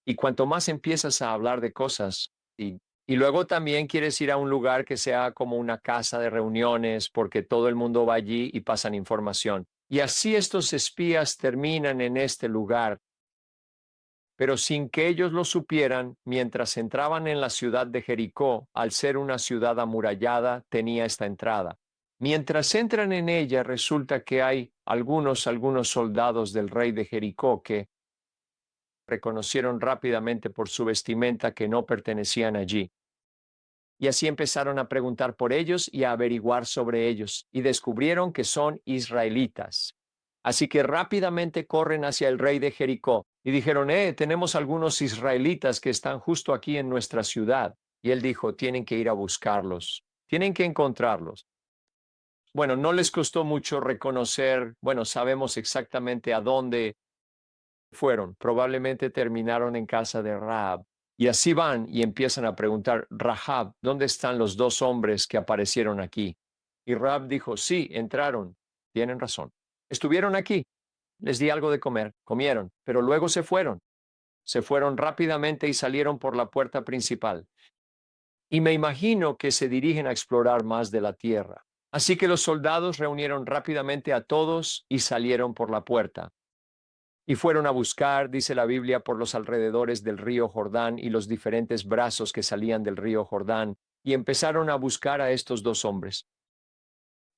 Y cuanto más empiezas a hablar de cosas, y luego también quieres ir a un lugar que sea como una casa de reuniones, porque todo el mundo va allí y pasan información. Y así estos espías terminan en este lugar, pero sin que ellos lo supieran, mientras entraban en la ciudad de Jericó, al ser una ciudad amurallada, tenía esta entrada. Mientras entran en ella, resulta que hay algunos soldados del rey de Jericó que reconocieron rápidamente por su vestimenta que no pertenecían allí. Y así empezaron a preguntar por ellos y a averiguar sobre ellos, y descubrieron que son israelitas. Así que rápidamente corren hacia el rey de Jericó y dijeron, tenemos algunos israelitas que están justo aquí en nuestra ciudad. Y él dijo, tienen que ir a buscarlos, tienen que encontrarlos. Bueno, no les costó mucho reconocer, bueno, sabemos exactamente a dónde fueron, probablemente terminaron en casa de Rahab. Y así van y empiezan a preguntar, Rahab, ¿dónde están los dos hombres que aparecieron aquí? Y Rahab dijo, sí, entraron, tienen razón. Estuvieron aquí, les di algo de comer, comieron, pero luego se fueron. Se fueron rápidamente y salieron por la puerta principal. Y me imagino que se dirigen a explorar más de la tierra. Así que los soldados reunieron rápidamente a todos y salieron por la puerta. Y fueron a buscar, dice la Biblia, por los alrededores del río Jordán y los diferentes brazos que salían del río Jordán, y empezaron a buscar a estos dos hombres.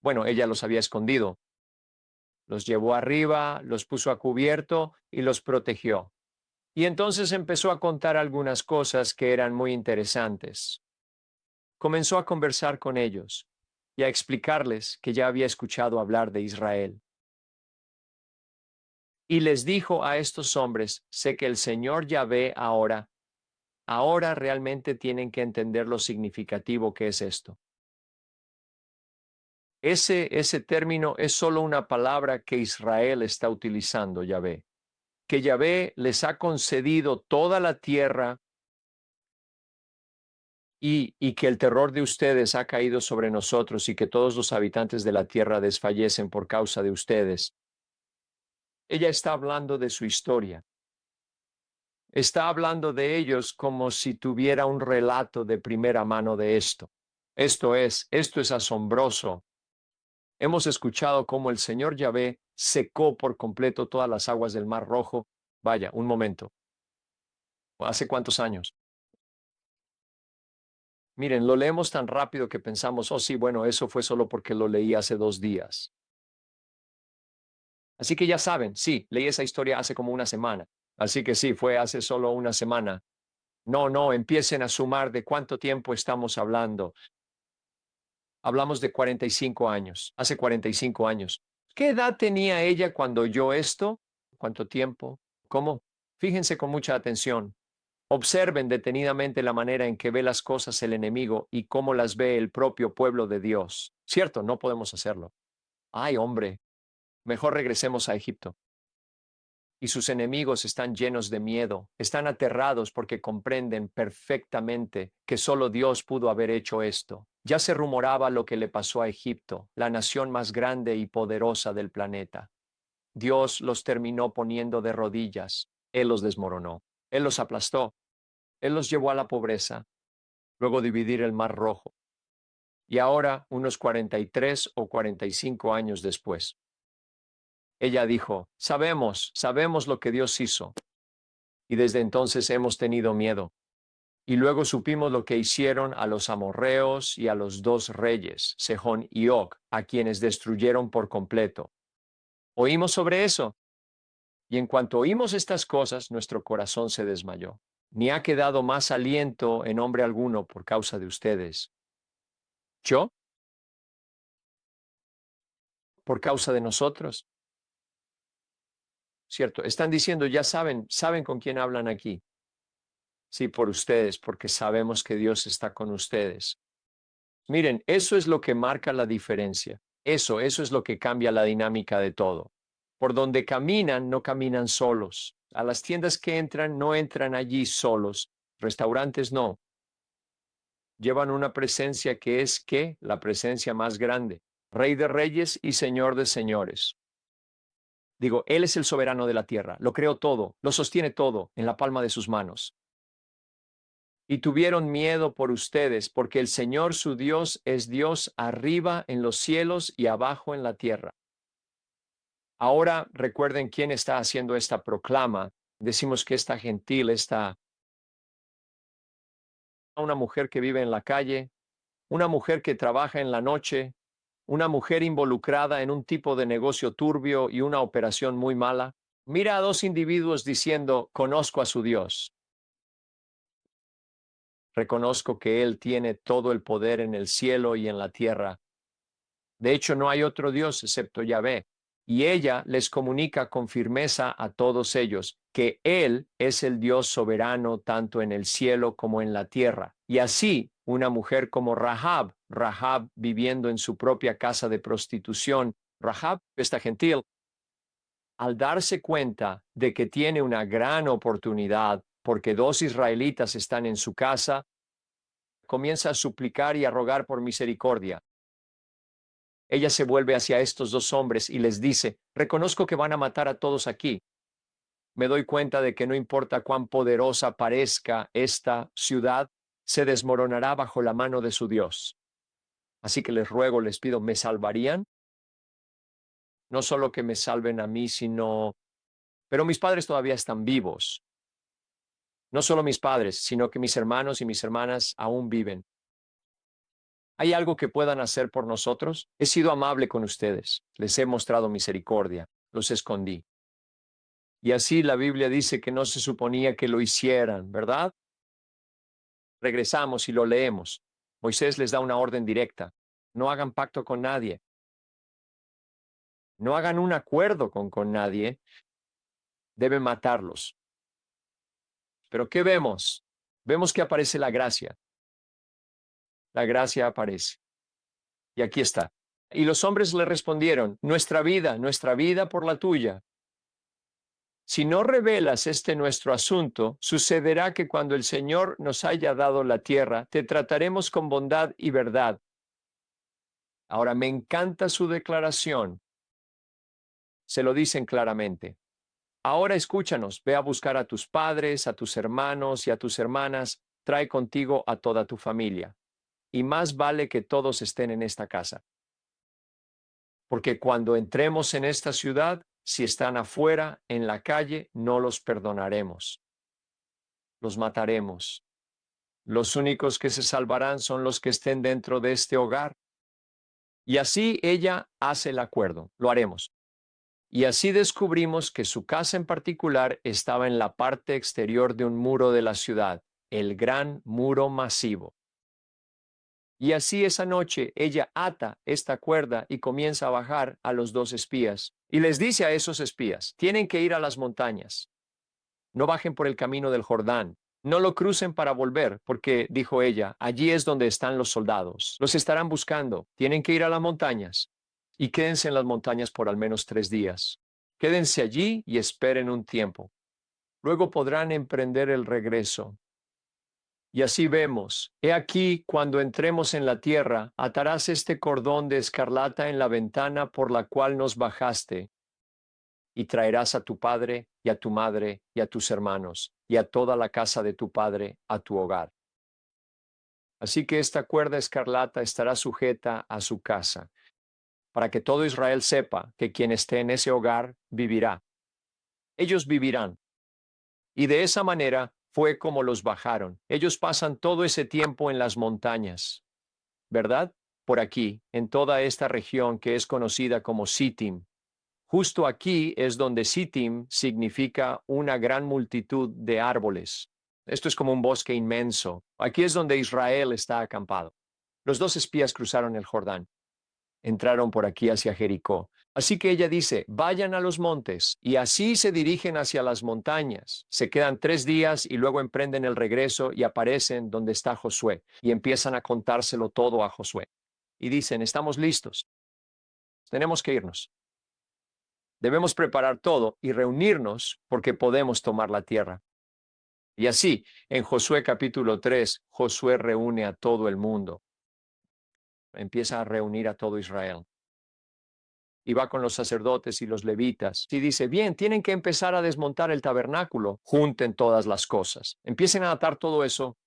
Bueno, ella los había escondido, los llevó arriba, los puso a cubierto y los protegió. Y entonces empezó a contar algunas cosas que eran muy interesantes. Comenzó a conversar con ellos y a explicarles que ya había escuchado hablar de Israel. Y les dijo a estos hombres, sé que el Señor Yahvé ahora realmente tienen que entender lo significativo que es esto. Ese término es solo una palabra que Israel está utilizando, Yahvé. Que Yahvé les ha concedido toda la tierra y que el terror de ustedes ha caído sobre nosotros y que todos los habitantes de la tierra desfallecen por causa de ustedes. Ella está hablando de su historia. Está hablando de ellos como si tuviera un relato de primera mano de esto. Esto es asombroso. Hemos escuchado cómo el Señor Yahvé secó por completo todas las aguas del Mar Rojo. Vaya, un momento. ¿Hace cuántos años? Miren, lo leemos tan rápido que pensamos, oh sí, bueno, eso fue solo porque lo leí hace 2 días. Así que ya saben, sí, leí esa historia hace como una semana. Así que sí, fue hace solo una semana. No, no, empiecen a sumar de cuánto tiempo estamos hablando. Hablamos de 45 años, hace 45 años. ¿Qué edad tenía ella cuando oyó esto? ¿Cuánto tiempo? ¿Cómo? Fíjense con mucha atención. Observen detenidamente la manera en que ve las cosas el enemigo y cómo las ve el propio pueblo de Dios. Cierto, no podemos hacerlo. Ay, hombre, mejor regresemos a Egipto. Y sus enemigos están llenos de miedo, están aterrados porque comprenden perfectamente que solo Dios pudo haber hecho esto. Ya se rumoraba lo que le pasó a Egipto, la nación más grande y poderosa del planeta. Dios los terminó poniendo de rodillas, Él los desmoronó, Él los aplastó, Él los llevó a la pobreza, luego dividir el Mar Rojo. Y ahora, unos 43 o 45 años después, ella dijo, sabemos lo que Dios hizo. Y desde entonces hemos tenido miedo. Y luego supimos lo que hicieron a los amorreos y a los dos reyes, Sejón y Og, a quienes destruyeron por completo. Oímos sobre eso, y en cuanto oímos estas cosas, nuestro corazón se desmayó. Ni ha quedado más aliento en hombre alguno por causa de ustedes. ¿Yo? ¿Por causa de nosotros? Cierto, están diciendo, ya saben con quién hablan aquí. Sí, por ustedes, porque sabemos que Dios está con ustedes. Miren, eso es lo que marca la diferencia. Eso es lo que cambia la dinámica de todo. Por donde caminan, no caminan solos. A las tiendas que entran, no entran allí solos. Restaurantes no. Llevan una presencia que es ¿qué? La presencia más grande. Rey de reyes y Señor de señores. Digo, Él es el soberano de la tierra, lo creó todo, lo sostiene todo en la palma de sus manos. Y tuvieron miedo por ustedes, porque el Señor su Dios es Dios arriba en los cielos y abajo en la tierra. Ahora recuerden quién está haciendo esta proclama. Decimos que esta gentil, una mujer que vive en la calle, una mujer que trabaja en la noche, una mujer involucrada en un tipo de negocio turbio y una operación muy mala. Mira a dos individuos diciendo, conozco a su Dios. Reconozco que Él tiene todo el poder en el cielo y en la tierra. De hecho, no hay otro Dios excepto Yahvé. Y ella les comunica con firmeza a todos ellos que Él es el Dios soberano tanto en el cielo como en la tierra. Y así, una mujer como Rahab viviendo en su propia casa de prostitución, Rahab, esta gentil, al darse cuenta de que tiene una gran oportunidad porque dos israelitas están en su casa, comienza a suplicar y a rogar por misericordia. Ella se vuelve hacia estos dos hombres y les dice, reconozco que van a matar a todos aquí. Me doy cuenta de que no importa cuán poderosa parezca esta ciudad, se desmoronará bajo la mano de su Dios. Así que les ruego, les pido, ¿me salvarían? No solo que me salven a mí, sino... Pero mis padres todavía están vivos. No solo mis padres, sino que mis hermanos y mis hermanas aún viven. ¿Hay algo que puedan hacer por nosotros? He sido amable con ustedes, les he mostrado misericordia, los escondí. Y así la Biblia dice que no se suponía que lo hicieran, ¿verdad? Regresamos y lo leemos. Moisés les da una orden directa. No hagan pacto con nadie. No hagan un acuerdo con nadie. Deben matarlos. Pero ¿qué vemos? Vemos que aparece la gracia. La gracia aparece. Y aquí está. Y los hombres le respondieron, nuestra vida por la tuya. Si no revelas este nuestro asunto, sucederá que cuando el Señor nos haya dado la tierra, te trataremos con bondad y verdad. Ahora, me encanta su declaración. Se lo dicen claramente. Ahora escúchanos, ve a buscar a tus padres, a tus hermanos y a tus hermanas, trae contigo a toda tu familia. Y más vale que todos estén en esta casa. Porque cuando entremos en esta ciudad, si están afuera, en la calle, no los perdonaremos. Los mataremos. Los únicos que se salvarán son los que estén dentro de este hogar. Y así ella hace el acuerdo. Lo haremos. Y así descubrimos que su casa en particular estaba en la parte exterior de un muro de la ciudad, el gran muro masivo. Y así esa noche ella ata esta cuerda y comienza a bajar a los dos espías. Y les dice a esos espías, tienen que ir a las montañas. No bajen por el camino del Jordán. No lo crucen para volver, porque, dijo ella, allí es donde están los soldados. Los estarán buscando. Tienen que ir a las montañas. Y quédense en las montañas por al menos 3 días. Quédense allí y esperen un tiempo. Luego podrán emprender el regreso. Y así vemos, he aquí, cuando entremos en la tierra, atarás este cordón de escarlata en la ventana por la cual nos bajaste, y traerás a tu padre y a tu madre y a tus hermanos y a toda la casa de tu padre a tu hogar. Así que esta cuerda escarlata estará sujeta a su casa, para que todo Israel sepa que quien esté en ese hogar vivirá. Ellos vivirán. Y de esa manera fue como los bajaron. Ellos pasan todo ese tiempo en las montañas, ¿verdad? Por aquí, en toda esta región que es conocida como Sittim. Justo aquí es donde Sittim significa una gran multitud de árboles. Esto es como un bosque inmenso. Aquí es donde Israel está acampado. Los dos espías cruzaron el Jordán. Entraron por aquí hacia Jericó. Así que ella dice, vayan a los montes, y así se dirigen hacia las montañas. Se quedan 3 días y luego emprenden el regreso y aparecen donde está Josué, y empiezan a contárselo todo a Josué. Y dicen, estamos listos, tenemos que irnos. Debemos preparar todo y reunirnos porque podemos tomar la tierra. Y así, en Josué capítulo 3, Josué reúne a todo el mundo. Empieza a reunir a todo Israel. y va con los sacerdotes y los levitas. Y dice, bien, tienen que empezar a desmontar el tabernáculo. Junten todas las cosas. Empiecen a atar todo eso.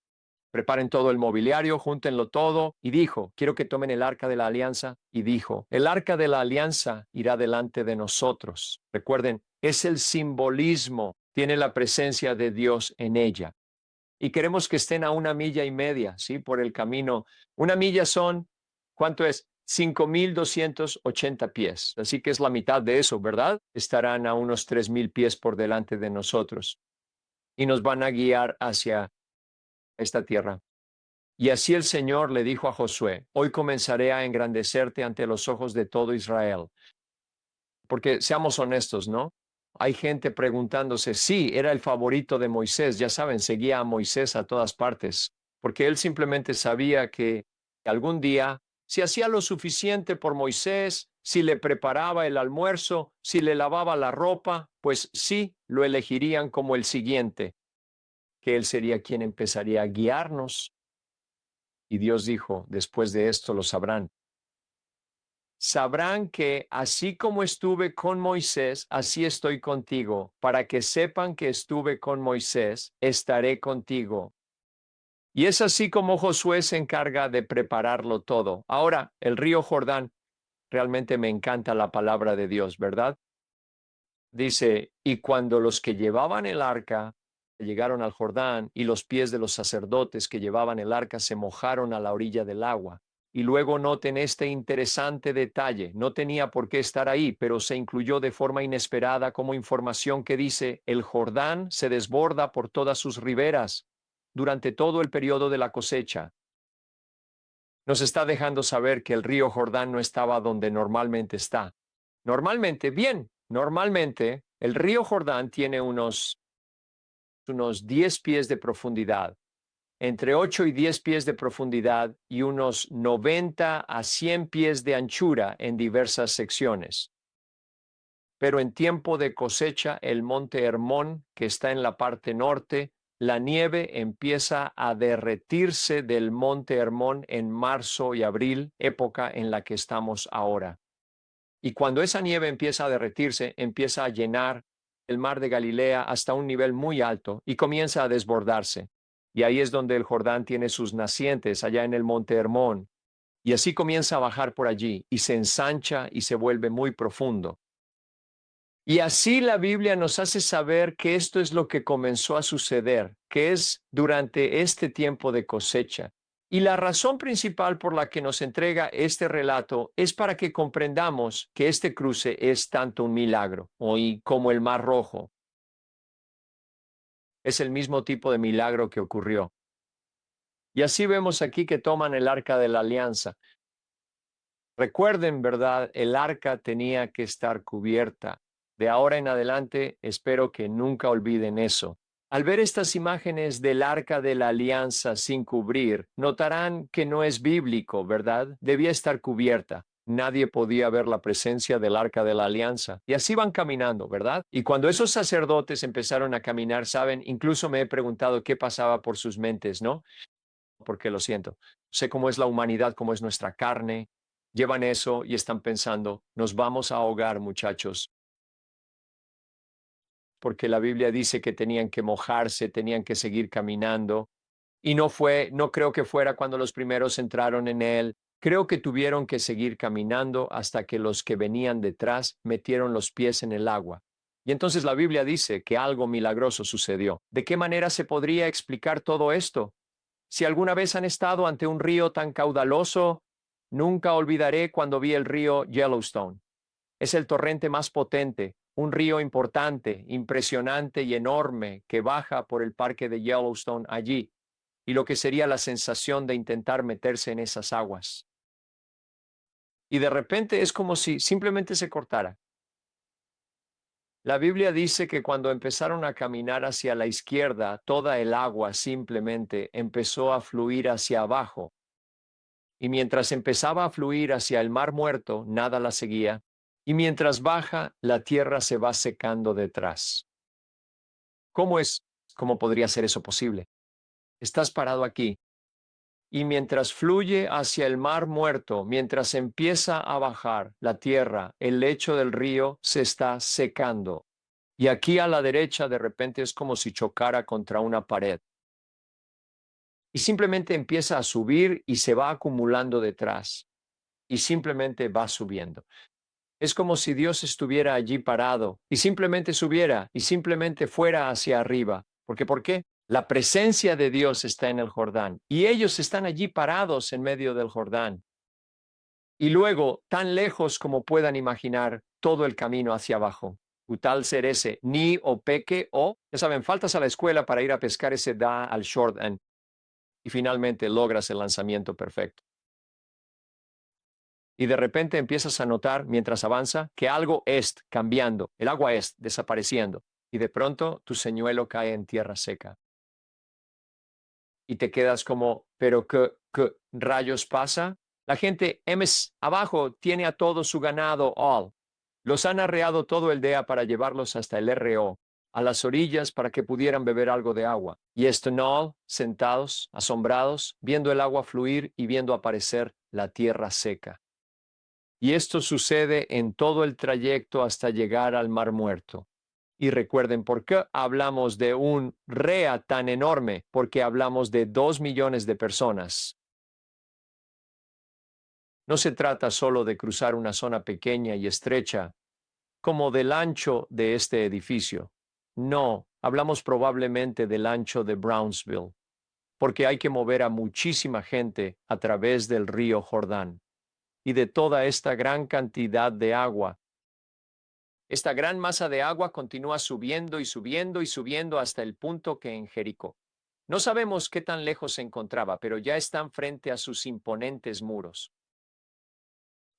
Preparen todo el mobiliario, júntenlo todo. Y dijo, quiero que tomen el arca de la alianza. Y dijo, el arca de la alianza irá delante de nosotros. Recuerden, es el simbolismo, tiene la presencia de Dios en ella. Y queremos que estén a 1,5 millas, ¿sí? Por el camino. 1 milla son, ¿cuánto es? 5,280 pies. Así que es la mitad de eso, ¿verdad? Estarán a unos 3,000 pies por delante de nosotros. Y nos van a guiar hacia esta tierra. Y así el Señor le dijo a Josué, hoy comenzaré a engrandecerte ante los ojos de todo Israel. Porque seamos honestos, ¿no? Hay gente preguntándose, sí, era el favorito de Moisés, ya saben, seguía a Moisés a todas partes, porque él simplemente sabía que algún día, si hacía lo suficiente por Moisés, si le preparaba el almuerzo, si le lavaba la ropa, pues sí, lo elegirían como el siguiente, que él sería quien empezaría a guiarnos. Y Dios dijo, después de esto lo sabrán. Sabrán que así como estuve con Moisés, así estoy contigo. Para que sepan que estuve con Moisés, estaré contigo. Y es así como Josué se encarga de prepararlo todo. Ahora, el río Jordán, realmente me encanta la palabra de Dios, ¿verdad? Dice, y cuando los que llevaban el arca llegaron al Jordán y los pies de los sacerdotes que llevaban el arca se mojaron a la orilla del agua. Y luego noten este interesante detalle, no tenía por qué estar ahí, pero se incluyó de forma inesperada como información que dice, el Jordán se desborda por todas sus riberas durante todo el periodo de la cosecha. Nos está dejando saber que el río Jordán no estaba donde normalmente está. Normalmente el río Jordán tiene unos 10 pies de profundidad, entre 8 y 10 pies de profundidad y unos 90 a 100 pies de anchura en diversas secciones. Pero en tiempo de cosecha, el monte Hermón, que está en la parte norte, la nieve empieza a derretirse del monte Hermón en marzo y abril, época en la que estamos ahora. Y cuando esa nieve empieza a derretirse, empieza a llenar el mar de Galilea hasta un nivel muy alto y comienza a desbordarse. Y ahí es donde el Jordán tiene sus nacientes, allá en el monte Hermón. Y así comienza a bajar por allí y se ensancha y se vuelve muy profundo. Y así la Biblia nos hace saber que esto es lo que comenzó a suceder, que es durante este tiempo de cosecha. Y la razón principal por la que nos entrega este relato es para que comprendamos que este cruce es tanto un milagro, hoy como el Mar Rojo. Es el mismo tipo de milagro que ocurrió. Y así vemos aquí que toman el arca de la alianza. Recuerden, ¿verdad? El arca tenía que estar cubierta. De ahora en adelante, espero que nunca olviden eso. Al ver estas imágenes del arca de la alianza sin cubrir, notarán que no es bíblico, ¿verdad? Debía estar cubierta. Nadie podía ver la presencia del arca de la alianza. Y así van caminando, ¿verdad? Y cuando esos sacerdotes empezaron a caminar, saben, incluso me he preguntado qué pasaba por sus mentes, ¿no? Porque lo siento. Sé cómo es la humanidad, cómo es nuestra carne. Llevan eso y están pensando, nos vamos a ahogar, muchachos, porque la Biblia dice que tenían que mojarse, tenían que seguir caminando. Y no creo que fuera cuando los primeros entraron en él. Creo que tuvieron que seguir caminando hasta que los que venían detrás metieron los pies en el agua. Y entonces la Biblia dice que algo milagroso sucedió. ¿De qué manera se podría explicar todo esto? Si alguna vez han estado ante un río tan caudaloso, nunca olvidaré cuando vi el río Yellowstone. Es el torrente más potente, un río importante, impresionante y enorme que baja por el parque de Yellowstone allí, y lo que sería la sensación de intentar meterse en esas aguas. Y de repente es como si simplemente se cortara. La Biblia dice que cuando empezaron a caminar hacia la izquierda, toda el agua simplemente empezó a fluir hacia abajo. Y mientras empezaba a fluir hacia el mar muerto, nada la seguía. Y mientras baja, la tierra se va secando detrás. ¿Cómo podría ser eso posible? Estás parado aquí Y mientras fluye hacia el mar muerto, mientras empieza a bajar la tierra, el lecho del río se está secando. Y aquí a la derecha de repente es como si chocara contra una pared. Y simplemente empieza a subir y se va acumulando detrás. Y simplemente va subiendo. Es como si Dios estuviera allí parado y simplemente subiera y simplemente fuera hacia arriba. Porque ¿por qué? La presencia de Dios está en el Jordán y ellos están allí parados en medio del Jordán. Y luego, tan lejos como puedan imaginar, todo el camino hacia abajo. Utal ser ese, ni o peque o, ya saben, faltas a la escuela para ir a pescar ese da al short end y finalmente logras el lanzamiento perfecto. Y de repente empiezas a notar, mientras avanza, que algo es cambiando, el agua es desapareciendo, y de pronto tu señuelo cae en tierra seca. Y te quedas como, ¿pero qué rayos pasa? La gente Emes abajo tiene a todo su ganado all. Los han arreado todo el día para llevarlos hasta el RO, a las orillas para que pudieran beber algo de agua. Y están sentados, asombrados, viendo el agua fluir y viendo aparecer la tierra seca. Y esto sucede en todo el trayecto hasta llegar al Mar Muerto. Y recuerden por qué hablamos de un rea tan enorme, porque hablamos de 2 millones de personas. No se trata solo de cruzar una zona pequeña y estrecha, como del ancho de este edificio. No, hablamos probablemente del ancho de Brownsville, porque hay que mover a muchísima gente a través del río Jordán y de toda esta gran cantidad de agua. Esta gran masa de agua continúa subiendo y subiendo y subiendo hasta el punto que en Jericó. No sabemos qué tan lejos se encontraba, pero ya están frente a sus imponentes muros.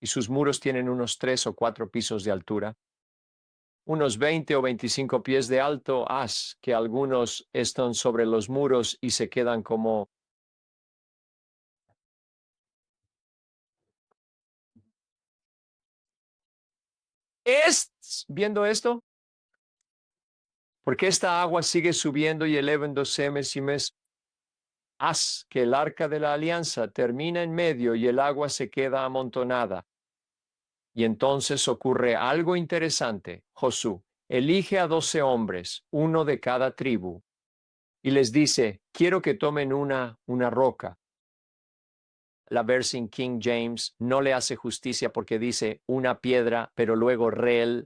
Y sus muros tienen unos 3 o 4 pisos de altura, unos 20 o 25 pies de alto, que algunos están sobre los muros y se quedan como... ¿Es viendo esto? Porque esta agua sigue subiendo y elevándose mes y mes. Haz que el arca de la alianza termina en medio y el agua se queda amontonada. Y entonces ocurre algo interesante. Josué elige a 12 hombres, uno de cada tribu, y les dice, quiero que tomen una roca. La versión King James no le hace justicia porque dice una piedra, pero luego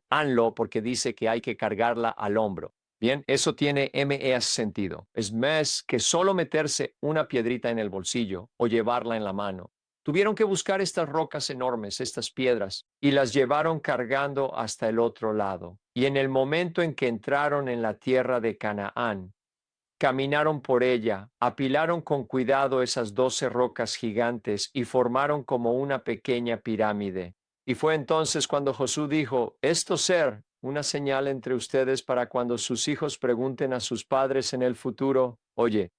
anlo porque dice que hay que cargarla al hombro. Bien, eso tiene mes sentido. Es más que solo meterse una piedrita en el bolsillo o llevarla en la mano. Tuvieron que buscar estas rocas enormes, estas piedras, y las llevaron cargando hasta el otro lado. Y en el momento en que entraron en la tierra de Canaán, caminaron por ella, apilaron con cuidado esas 12 rocas gigantes y formaron como una pequeña pirámide. Y fue entonces cuando Josué dijo, esto ser una señal entre ustedes para cuando sus hijos pregunten a sus padres en el futuro, oye,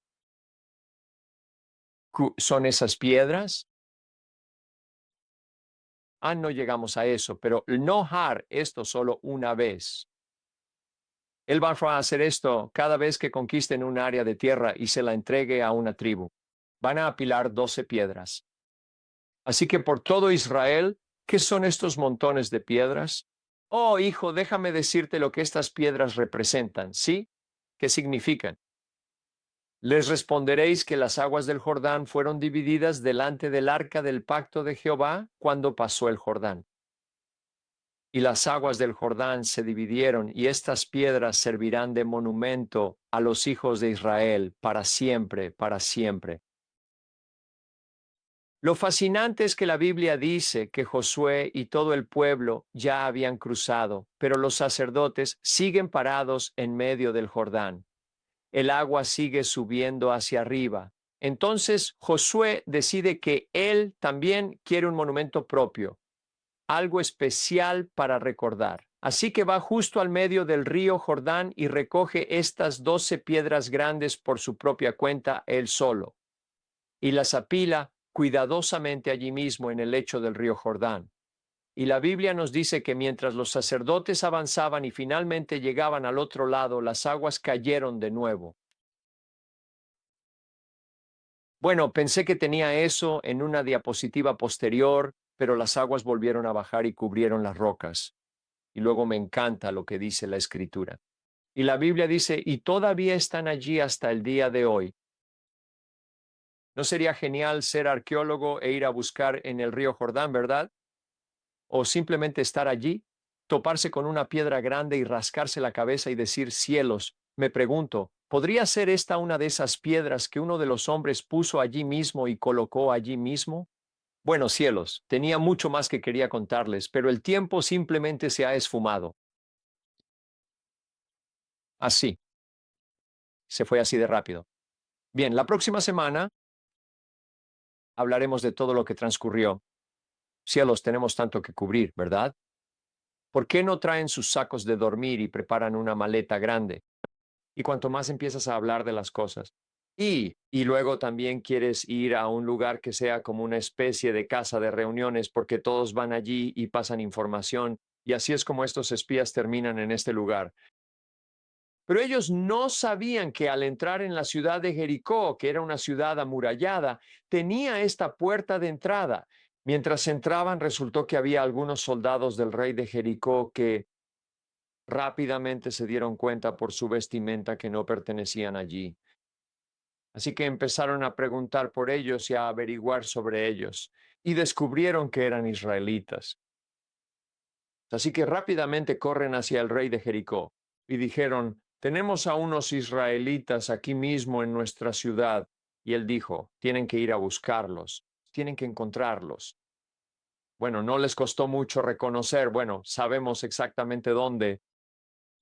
¿son esas piedras? No llegamos a eso, pero no har esto solo una vez. Él va a hacer esto cada vez que conquisten un área de tierra y se la entregue a una tribu. Van a apilar 12 piedras. Así que por todo Israel, ¿qué son estos montones de piedras? Oh, hijo, déjame decirte lo que estas piedras representan, ¿sí? ¿Qué significan? Les responderéis que las aguas del Jordán fueron divididas delante del arca del pacto de Jehová cuando pasó el Jordán. Y las aguas del Jordán se dividieron, y estas piedras servirán de monumento a los hijos de Israel para siempre, para siempre. Lo fascinante es que la Biblia dice que Josué y todo el pueblo ya habían cruzado, pero los sacerdotes siguen parados en medio del Jordán. El agua sigue subiendo hacia arriba. Entonces Josué decide que él también quiere un monumento propio, algo especial para recordar. Así que va justo al medio del río Jordán y recoge estas 12 piedras grandes por su propia cuenta él solo, y las apila cuidadosamente allí mismo en el lecho del río Jordán. Y la Biblia nos dice que mientras los sacerdotes avanzaban y finalmente llegaban al otro lado, las aguas cayeron de nuevo. Bueno, pensé que tenía eso en una diapositiva posterior, pero las aguas volvieron a bajar y cubrieron las rocas. Y luego me encanta lo que dice la escritura. Y la Biblia dice, y todavía están allí hasta el día de hoy. ¿No sería genial ser arqueólogo e ir a buscar en el río Jordán, verdad? O simplemente estar allí, toparse con una piedra grande y rascarse la cabeza y decir, cielos, me pregunto, ¿podría ser esta una de esas piedras que uno de los hombres puso allí mismo y colocó allí mismo? Bueno, cielos, tenía mucho más que quería contarles, pero el tiempo simplemente se ha esfumado. Así, se fue así de rápido. Bien, la próxima semana hablaremos de todo lo que transcurrió. Cielos, tenemos tanto que cubrir, ¿verdad? ¿Por qué no traen sus sacos de dormir y preparan una maleta grande? Y cuanto más empiezas a hablar de las cosas. Y luego también quieres ir a un lugar que sea como una especie de casa de reuniones porque todos van allí y pasan información. Y así es como estos espías terminan en este lugar. Pero ellos no sabían que al entrar en la ciudad de Jericó, que era una ciudad amurallada, tenía esta puerta de entrada. Mientras entraban, resultó que había algunos soldados del rey de Jericó que rápidamente se dieron cuenta por su vestimenta que no pertenecían allí. Así que empezaron a preguntar por ellos y a averiguar sobre ellos, y descubrieron que eran israelitas. Así que rápidamente corren hacia el rey de Jericó y dijeron, tenemos a unos israelitas aquí mismo en nuestra ciudad. Y él dijo, tienen que ir a buscarlos, tienen que encontrarlos. Bueno, no les costó mucho reconocer, bueno, sabemos exactamente dónde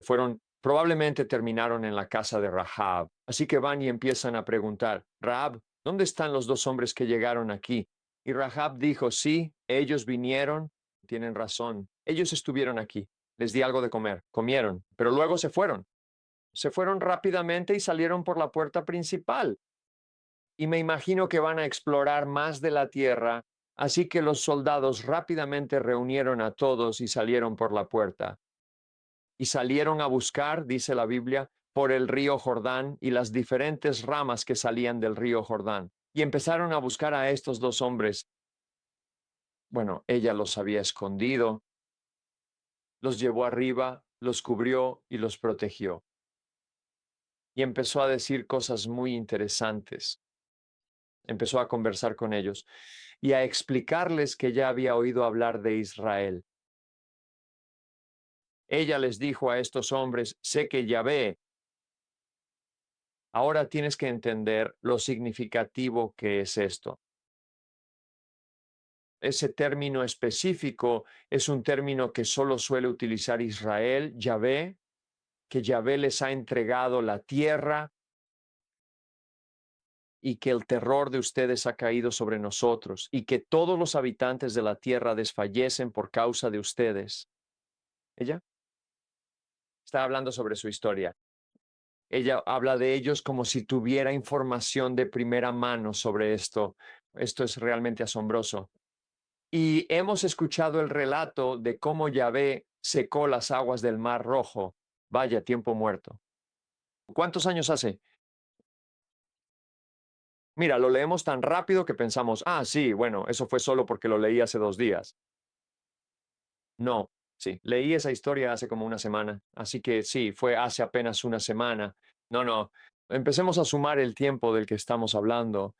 fueron, probablemente terminaron en la casa de Rahab. Así que van y empiezan a preguntar, Rahab, ¿dónde están los dos hombres que llegaron aquí? Y Rahab dijo, sí, ellos vinieron, tienen razón, ellos estuvieron aquí, les di algo de comer, comieron, pero luego se fueron. Se fueron rápidamente y salieron por la puerta principal. Y me imagino que van a explorar más de la tierra, así que los soldados rápidamente reunieron a todos y salieron por la puerta y salieron a buscar, dice la Biblia, por el río Jordán y las diferentes ramas que salían del río Jordán. Y empezaron a buscar a estos dos hombres. Bueno, ella los había escondido, los llevó arriba, los cubrió y los protegió. Y empezó a decir cosas muy interesantes. Empezó a conversar con ellos y a explicarles que ya había oído hablar de Israel. Ella les dijo a estos hombres, sé que Yahvé. Ahora tienes que entender lo significativo que es esto. Ese término específico es un término que solo suele utilizar Israel, Yahvé, que Yahvé les ha entregado la tierra y que el terror de ustedes ha caído sobre nosotros y que todos los habitantes de la tierra desfallecen por causa de ustedes. Ella está hablando sobre su historia. Ella habla de ellos como si tuviera información de primera mano sobre esto. Esto es realmente asombroso. Y hemos escuchado el relato de cómo Yahvé secó las aguas del Mar Rojo. Vaya, tiempo muerto. ¿Cuántos años hace? Mira, lo leemos tan rápido que pensamos, ah, sí, bueno, eso fue solo porque lo leí hace 2 días. No, sí, leí esa historia hace como una semana, así que sí, fue hace apenas una semana. No, no, empecemos a sumar el tiempo del que estamos hablando.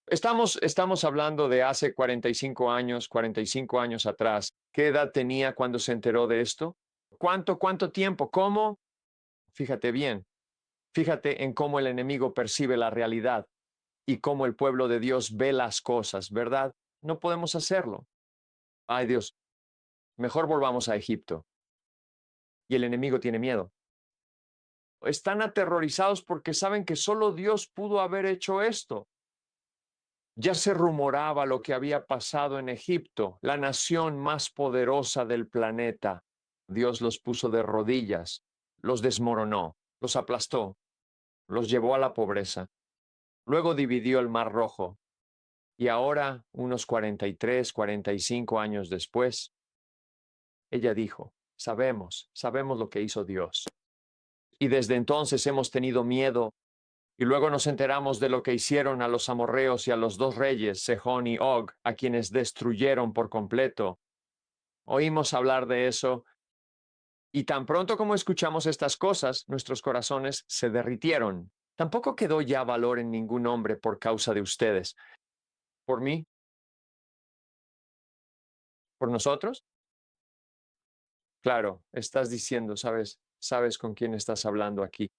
Estamos hablando de hace 45 años atrás. ¿Qué edad tenía cuando se enteró de esto? ¿Cuánto tiempo? ¿Cómo? Fíjate bien, fíjate en cómo el enemigo percibe la realidad y cómo el pueblo de Dios ve las cosas, ¿verdad? No podemos hacerlo. Ay Dios, mejor volvamos a Egipto. Y el enemigo tiene miedo. Están aterrorizados porque saben que solo Dios pudo haber hecho esto. Ya se rumoraba lo que había pasado en Egipto, la nación más poderosa del planeta. Dios los puso de rodillas, los desmoronó, los aplastó, los llevó a la pobreza. Luego dividió el Mar Rojo. Y ahora, unos 45 años después, ella dijo, sabemos lo que hizo Dios. Y desde entonces hemos tenido miedo Y luego nos enteramos de lo que hicieron a los amorreos y a los dos reyes, Sejón y Og, a quienes destruyeron por completo. Oímos hablar de eso, y tan pronto como escuchamos estas cosas, nuestros corazones se derritieron. Tampoco quedó ya valor en ningún hombre por causa de ustedes. ¿Por mí? ¿Por nosotros? Claro, estás diciendo, sabes con quién estás hablando aquí.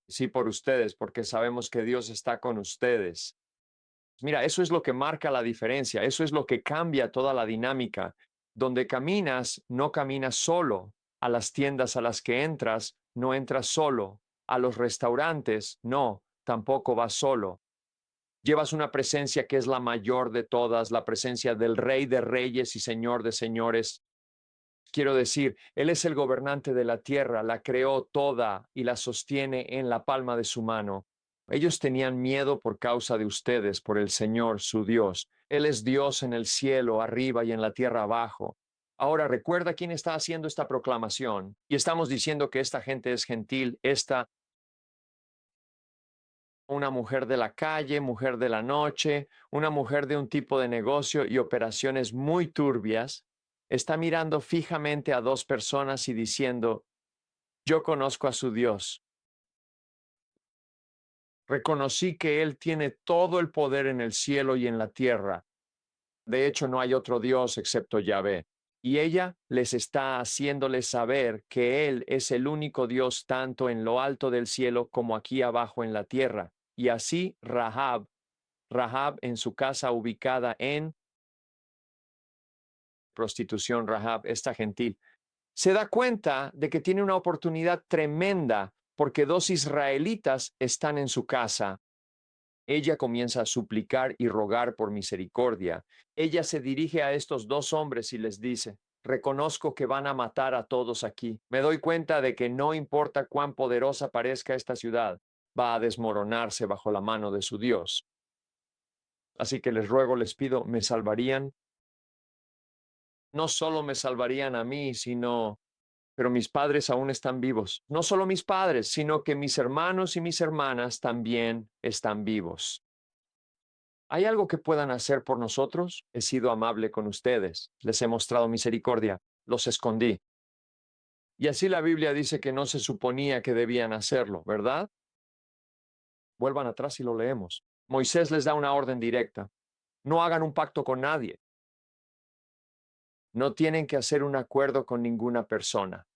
Sí, por ustedes, porque sabemos que Dios está con ustedes. Mira, eso es lo que marca la diferencia, eso es lo que cambia toda la dinámica. Donde caminas, no caminas solo. A las tiendas a las que entras, no entras solo. A los restaurantes, no, tampoco vas solo. Llevas una presencia que es la mayor de todas, la presencia del Rey de Reyes y Señor de Señores. Quiero decir, Él es el gobernante de la tierra, la creó toda y la sostiene en la palma de su mano. Ellos tenían miedo por causa de ustedes, por el Señor, su Dios. Él es Dios en el cielo, arriba y en la tierra abajo. Ahora recuerda quién está haciendo esta proclamación. Y estamos diciendo que esta gente es gentil, una mujer de la calle, mujer de la noche, una mujer de un tipo de negocio y operaciones muy turbias, está mirando fijamente a dos personas y diciendo, yo conozco a su Dios. Reconocí que Él tiene todo el poder en el cielo y en la tierra. De hecho, no hay otro Dios excepto Yahvé. Y ella les está haciéndoles saber que Él es el único Dios tanto en lo alto del cielo como aquí abajo en la tierra. Y así Rahab en su casa ubicada en prostitución, Rahab, esta gentil, se da cuenta de que tiene una oportunidad tremenda porque dos israelitas están en su casa. Ella comienza a suplicar y rogar por misericordia. Ella se dirige a estos dos hombres y les dice, reconozco que van a matar a todos aquí. Me doy cuenta de que no importa cuán poderosa parezca esta ciudad, va a desmoronarse bajo la mano de su Dios. Así que les ruego, les pido, ¿me salvarían? No solo me salvarían a mí, pero mis padres aún están vivos. No solo mis padres, sino que mis hermanos y mis hermanas también están vivos. ¿Hay algo que puedan hacer por nosotros? He sido amable con ustedes, les he mostrado misericordia, los escondí. Y así la Biblia dice que no se suponía que debían hacerlo, ¿verdad? Vuelvan atrás y lo leemos. Moisés les da una orden directa. No hagan un pacto con nadie. No tienen que hacer un acuerdo con ninguna persona.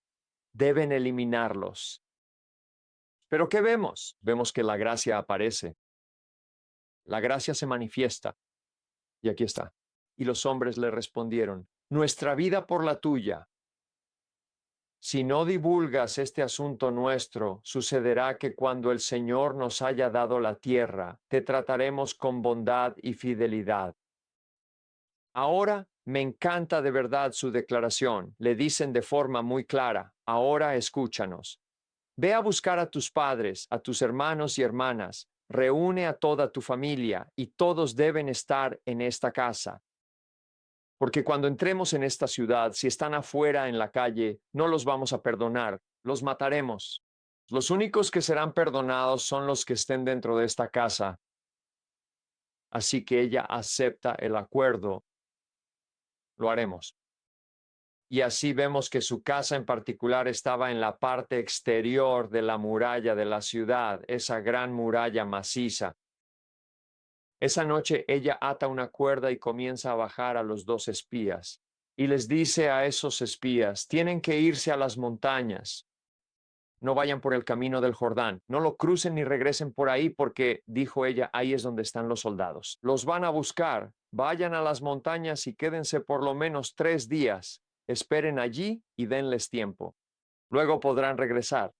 Deben eliminarlos. Pero ¿qué vemos? Vemos que la gracia aparece. La gracia se manifiesta. Y aquí está. Y los hombres le respondieron, nuestra vida por la tuya. Si no divulgas este asunto nuestro, sucederá que cuando el Señor nos haya dado la tierra, te trataremos con bondad y fidelidad. Ahora me encanta de verdad su declaración. Le dicen de forma muy clara, ahora escúchanos. Ve a buscar a tus padres, a tus hermanos y hermanas, reúne a toda tu familia y todos deben estar en esta casa. Porque cuando entremos en esta ciudad, si están afuera en la calle, no los vamos a perdonar, los mataremos. Los únicos que serán perdonados son los que estén dentro de esta casa. Así que ella acepta el acuerdo, lo haremos. Y así vemos que su casa en particular estaba en la parte exterior de la muralla de la ciudad, esa gran muralla maciza. Esa noche ella ata una cuerda y comienza a bajar a los dos espías. Y les dice a esos espías, tienen que irse a las montañas. No vayan por el camino del Jordán, no lo crucen ni regresen por ahí porque, dijo ella, ahí es donde están los soldados. Los van a buscar, vayan a las montañas y quédense por lo menos 3 días. Esperen allí y denles tiempo. Luego podrán regresar.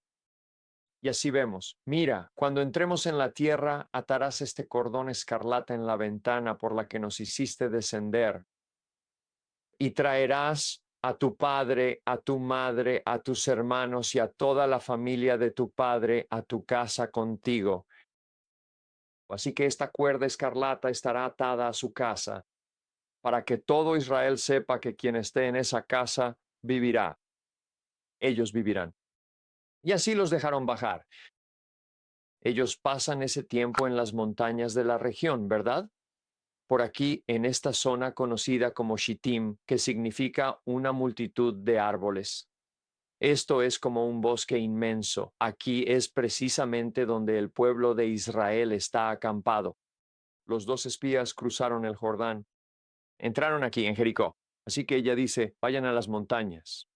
Y así vemos, mira, cuando entremos en la tierra, atarás este cordón escarlata en la ventana por la que nos hiciste descender, y traerás a tu padre, a tu madre, a tus hermanos y a toda la familia de tu padre a tu casa contigo. Así que esta cuerda escarlata estará atada a su casa, para que todo Israel sepa que quien esté en esa casa vivirá. Ellos vivirán. Y así los dejaron bajar. Ellos pasan ese tiempo en las montañas de la región, ¿verdad? Por aquí, en esta zona conocida como Shittim, que significa una multitud de árboles. Esto es como un bosque inmenso. Aquí es precisamente donde el pueblo de Israel está acampado. Los dos espías cruzaron el Jordán. Entraron aquí en Jericó. Así que ella dice, vayan a las montañas.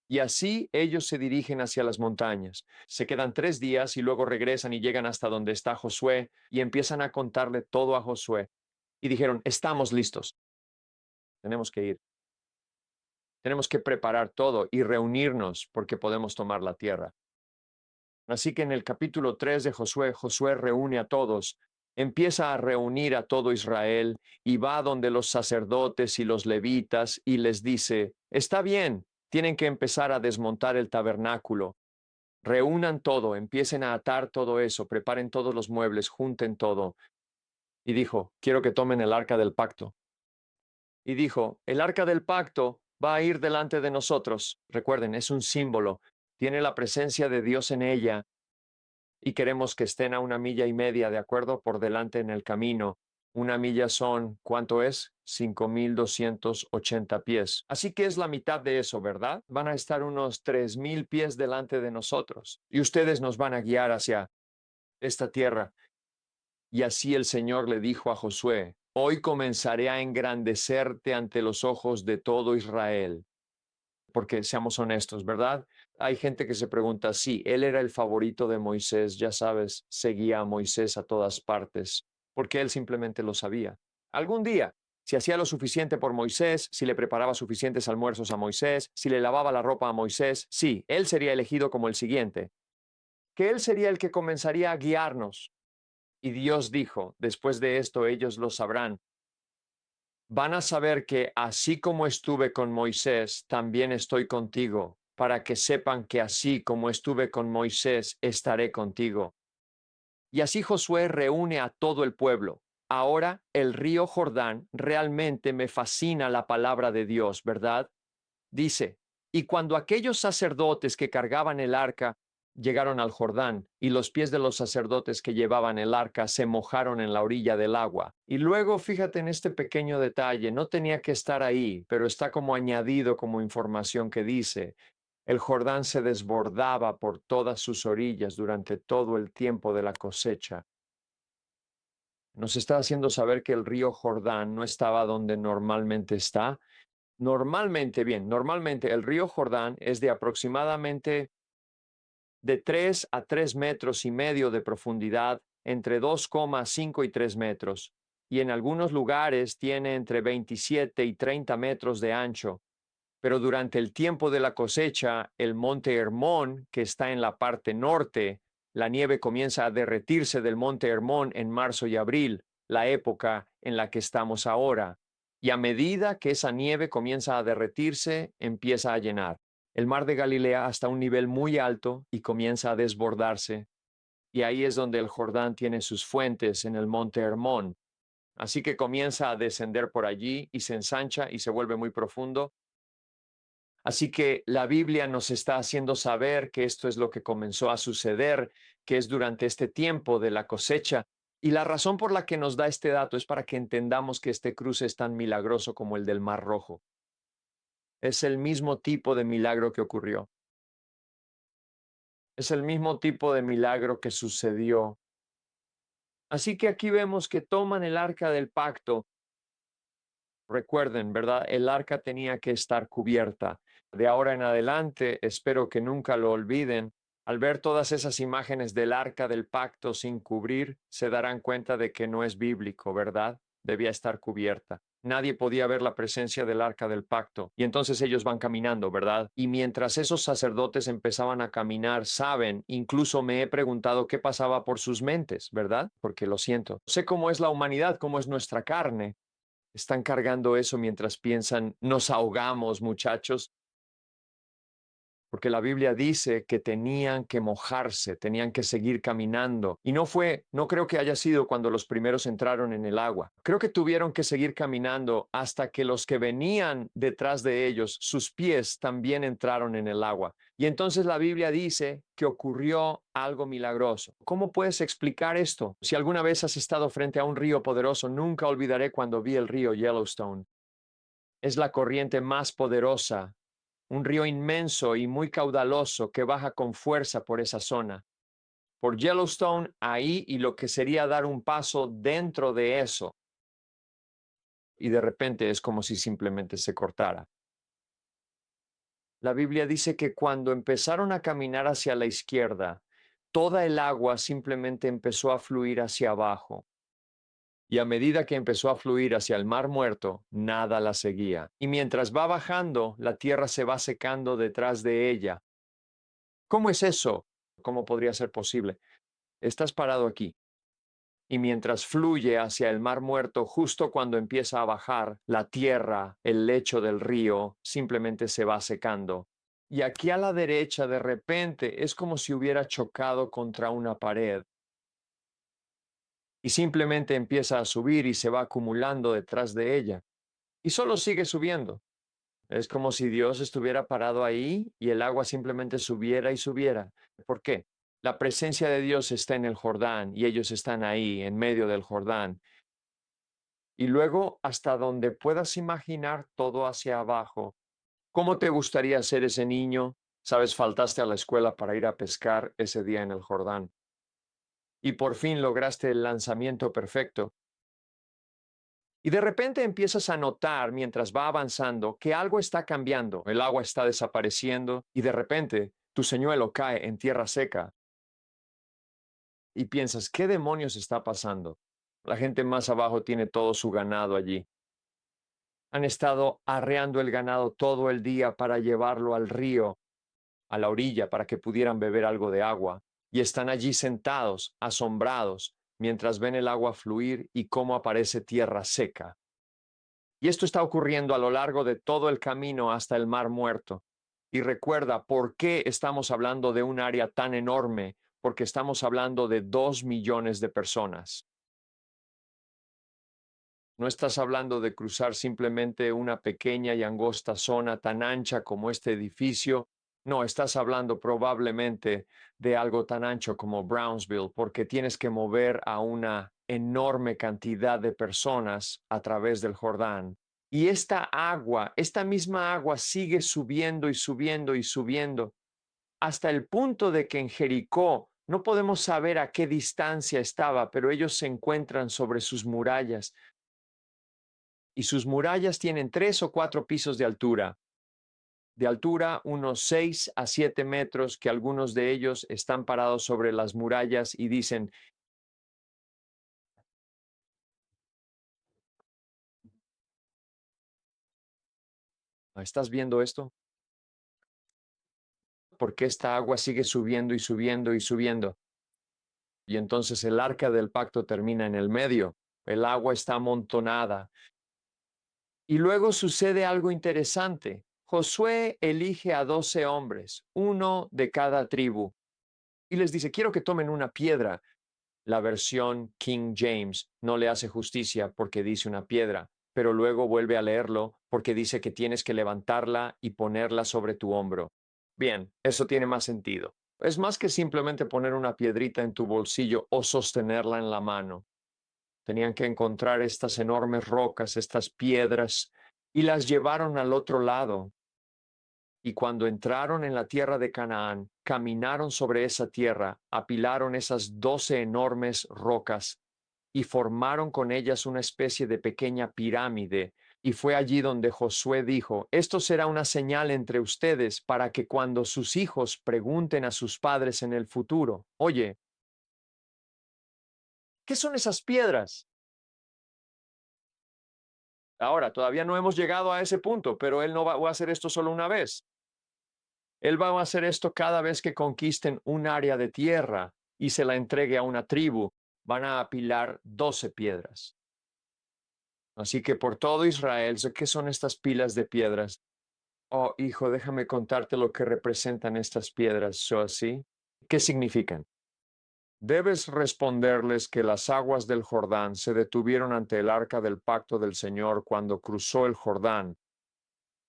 Y así ellos se dirigen hacia las montañas. Se quedan 3 días y luego regresan y llegan hasta donde está Josué y empiezan a contarle todo a Josué. Y dijeron, estamos listos. Tenemos que ir. Tenemos que preparar todo y reunirnos porque podemos tomar la tierra. Así que en el capítulo 3 de Josué, Josué reúne a todos, empieza a reunir a todo Israel y va donde los sacerdotes y los levitas y les dice, está bien, tienen que empezar a desmontar el tabernáculo, reúnan todo, empiecen a atar todo eso, preparen todos los muebles, junten todo. Y dijo, quiero que tomen el arca del pacto. Y dijo, el arca del pacto va a ir delante de nosotros. Recuerden, es un símbolo, tiene la presencia de Dios en ella y queremos que estén a 1,5 millas, ¿de acuerdo? Por delante en el camino. 1 milla son, ¿cuánto es? 5,280 pies. Así que es la mitad de eso, ¿verdad? Van a estar unos 3,000 pies delante de nosotros y ustedes nos van a guiar hacia esta tierra. Y así el Señor le dijo a Josué, hoy comenzaré a engrandecerte ante los ojos de todo Israel. Porque seamos honestos, ¿verdad? Hay gente que se pregunta, sí, él era el favorito de Moisés, ya sabes, seguía a Moisés a todas partes, porque él simplemente lo sabía. Algún día, si hacía lo suficiente por Moisés, si le preparaba suficientes almuerzos a Moisés, si le lavaba la ropa a Moisés, sí, él sería elegido como el siguiente, que él sería el que comenzaría a guiarnos. Y Dios dijo, después de esto ellos lo sabrán. Van a saber que así como estuve con Moisés, también estoy contigo, para que sepan que así como estuve con Moisés, estaré contigo. Y así Josué reúne a todo el pueblo. Ahora el río Jordán, realmente me fascina la palabra de Dios, ¿verdad? Dice, y cuando aquellos sacerdotes que cargaban el arca llegaron al Jordán, y los pies de los sacerdotes que llevaban el arca se mojaron en la orilla del agua. Y luego, fíjate en este pequeño detalle, no tenía que estar ahí, pero está como añadido como información que dice, el Jordán se desbordaba por todas sus orillas durante todo el tiempo de la cosecha. Nos está haciendo saber que el río Jordán no estaba donde normalmente está. Normalmente el río Jordán es de aproximadamente de 3 a 3,5 metros de profundidad, entre 2,5 y 3 metros, y en algunos lugares tiene entre 27 y 30 metros de ancho. Pero durante el tiempo de la cosecha, el monte Hermón, que está en la parte norte, la nieve comienza a derretirse del monte Hermón en marzo y abril, la época en la que estamos ahora. Y a medida que esa nieve comienza a derretirse, empieza a llenar el mar de Galilea hasta un nivel muy alto y comienza a desbordarse. Y ahí es donde el Jordán tiene sus fuentes en el monte Hermón. Así que comienza a descender por allí y se ensancha y se vuelve muy profundo. Así que la Biblia nos está haciendo saber que esto es lo que comenzó a suceder, que es durante este tiempo de la cosecha. Y la razón por la que nos da este dato es para que entendamos que este cruce es tan milagroso como el del Mar Rojo. Es el mismo tipo de milagro que ocurrió. Es el mismo tipo de milagro que sucedió. Así que aquí vemos que toman el arca del pacto. Recuerden, ¿verdad? El arca tenía que estar cubierta. De ahora en adelante, espero que nunca lo olviden. Al ver todas esas imágenes del arca del pacto sin cubrir, se darán cuenta de que no es bíblico, ¿verdad? Debía estar cubierta. Nadie podía ver la presencia del arca del pacto. Y entonces ellos van caminando, ¿verdad? Y mientras esos sacerdotes empezaban a caminar, saben, incluso me he preguntado qué pasaba por sus mentes, ¿verdad? Porque lo siento. Sé cómo es la humanidad, cómo es nuestra carne. Están cargando eso mientras piensan, nos ahogamos, muchachos. porque la Biblia dice que tenían que mojarse, tenían que seguir caminando. Y no creo que haya sido cuando los primeros entraron en el agua. Creo que tuvieron que seguir caminando hasta que los que venían detrás de ellos, sus pies también entraron en el agua. Y entonces la Biblia dice que ocurrió algo milagroso. ¿Cómo puedes explicar esto? Si alguna vez has estado frente a un río poderoso, nunca olvidaré cuando vi el río Yellowstone. Es la corriente más poderosa, un río inmenso y muy caudaloso que baja con fuerza por esa zona. Por Yellowstone, ahí y lo que sería dar un paso dentro de eso. Y de repente es como si simplemente se cortara. La Biblia dice que cuando empezaron a caminar hacia la izquierda, toda el agua simplemente empezó a fluir hacia abajo. Y a medida que empezó a fluir hacia el Mar Muerto, nada la seguía. Y mientras va bajando, la tierra se va secando detrás de ella. ¿Cómo es eso? ¿Cómo podría ser posible? Estás parado aquí. Y mientras fluye hacia el Mar Muerto, justo cuando empieza a bajar, la tierra, el lecho del río, simplemente se va secando. Y aquí a la derecha, de repente, es como si hubiera chocado contra una pared. Y simplemente empieza a subir y se va acumulando detrás de ella. Y solo sigue subiendo. Es como si Dios estuviera parado ahí y el agua simplemente subiera y subiera. ¿Por qué? La presencia de Dios está en el Jordán y ellos están ahí, en medio del Jordán. Y luego, hasta donde puedas imaginar todo hacia abajo. ¿Cómo te gustaría ser ese niño? Sabes, faltaste a la escuela para ir a pescar ese día en el Jordán. Y por fin lograste el lanzamiento perfecto. Y de repente empiezas a notar mientras va avanzando que algo está cambiando, el agua está desapareciendo y de repente tu señuelo cae en tierra seca y piensas, ¿qué demonios está pasando? La gente más abajo tiene todo su ganado allí. Han estado arreando el ganado todo el día para llevarlo al río, a la orilla, para que pudieran beber algo de agua. Y están allí sentados, asombrados, mientras ven el agua fluir y cómo aparece tierra seca. Y esto está ocurriendo a lo largo de todo el camino hasta el Mar Muerto. Y recuerda, ¿por qué estamos hablando de un área tan enorme? Porque estamos hablando de 2 millones de personas. No estás hablando de cruzar simplemente una pequeña y angosta zona tan ancha como este edificio. No, estás hablando probablemente de algo tan ancho como Brownsville, porque tienes que mover a una enorme cantidad de personas a través del Jordán. Y esta agua, esta misma agua sigue subiendo y subiendo y subiendo hasta el punto de que en Jericó no podemos saber a qué distancia estaba, pero ellos se encuentran sobre sus murallas y sus murallas tienen 3 o 4 pisos de altura unos 6 a 7 metros, que algunos de ellos están parados sobre las murallas y dicen, ¿estás viendo esto? Porque esta agua sigue subiendo y subiendo y subiendo. Y entonces el arca del pacto termina en el medio. El agua está amontonada. Y luego sucede algo interesante. Josué elige a 12 hombres, uno de cada tribu, y les dice, quiero que tomen una piedra. La versión King James no le hace justicia porque dice una piedra, pero luego vuelve a leerlo porque dice que tienes que levantarla y ponerla sobre tu hombro. Bien, eso tiene más sentido. Es más que simplemente poner una piedrita en tu bolsillo o sostenerla en la mano. Tenían que encontrar estas enormes rocas, estas piedras, y las llevaron al otro lado. Y cuando entraron en la tierra de Canaán, caminaron sobre esa tierra, apilaron esas 12 enormes rocas y formaron con ellas una especie de pequeña pirámide. Y fue allí donde Josué dijo, esto será una señal entre ustedes para que cuando sus hijos pregunten a sus padres en el futuro, oye, ¿qué son esas piedras? Ahora, todavía no hemos llegado a ese punto, pero él no va a hacer esto solo una vez. Él va a hacer esto cada vez que conquisten un área de tierra y se la entregue a una tribu. Van a apilar 12 piedras. Así que por todo Israel, ¿qué son estas pilas de piedras? Oh, hijo, déjame contarte lo que representan estas piedras, ¿so así? ¿Qué significan? Debes responderles que las aguas del Jordán se detuvieron ante el arca del pacto del Señor cuando cruzó el Jordán,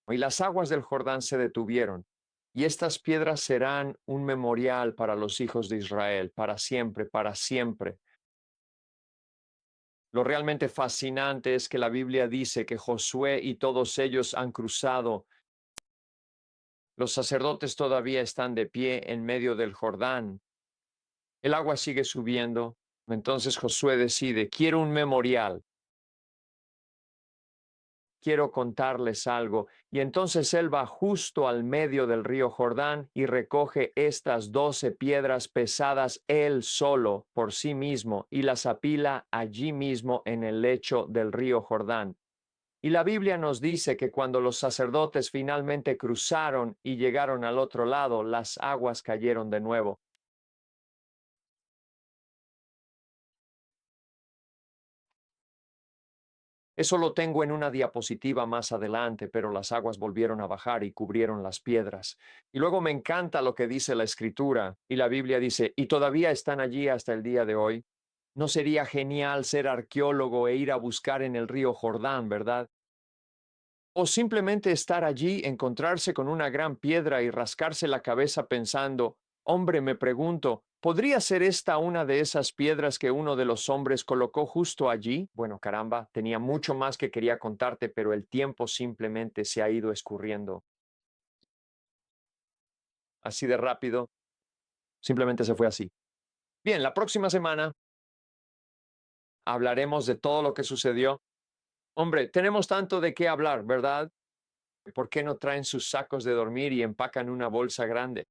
y las aguas del Jordán se detuvieron, y estas piedras serán un memorial para los hijos de Israel, para siempre, para siempre. Lo realmente fascinante es que la Biblia dice que Josué y todos ellos han cruzado. Los sacerdotes todavía están de pie en medio del Jordán. El agua sigue subiendo. Entonces Josué decide, quiero un memorial, quiero contarles algo. Y entonces él va justo al medio del río Jordán y recoge estas 12 piedras pesadas él solo por sí mismo y las apila allí mismo en el lecho del río Jordán. Y la Biblia nos dice que cuando los sacerdotes finalmente cruzaron y llegaron al otro lado, las aguas cayeron de nuevo. Eso lo tengo en una diapositiva más adelante, pero las aguas volvieron a bajar y cubrieron las piedras. Y luego me encanta lo que dice la Escritura, y la Biblia dice, y todavía están allí hasta el día de hoy. ¿No sería genial ser arqueólogo e ir a buscar en el río Jordán, verdad? O simplemente estar allí, encontrarse con una gran piedra y rascarse la cabeza pensando, hombre, me pregunto, ¿podría ser esta una de esas piedras que uno de los hombres colocó justo allí? Bueno, caramba, tenía mucho más que quería contarte, pero el tiempo simplemente se ha ido escurriendo así de rápido, simplemente se fue así. Bien, la próxima semana hablaremos de todo lo que sucedió. Hombre, tenemos tanto de qué hablar, ¿verdad? ¿Por qué no traen sus sacos de dormir y empacan una bolsa grande?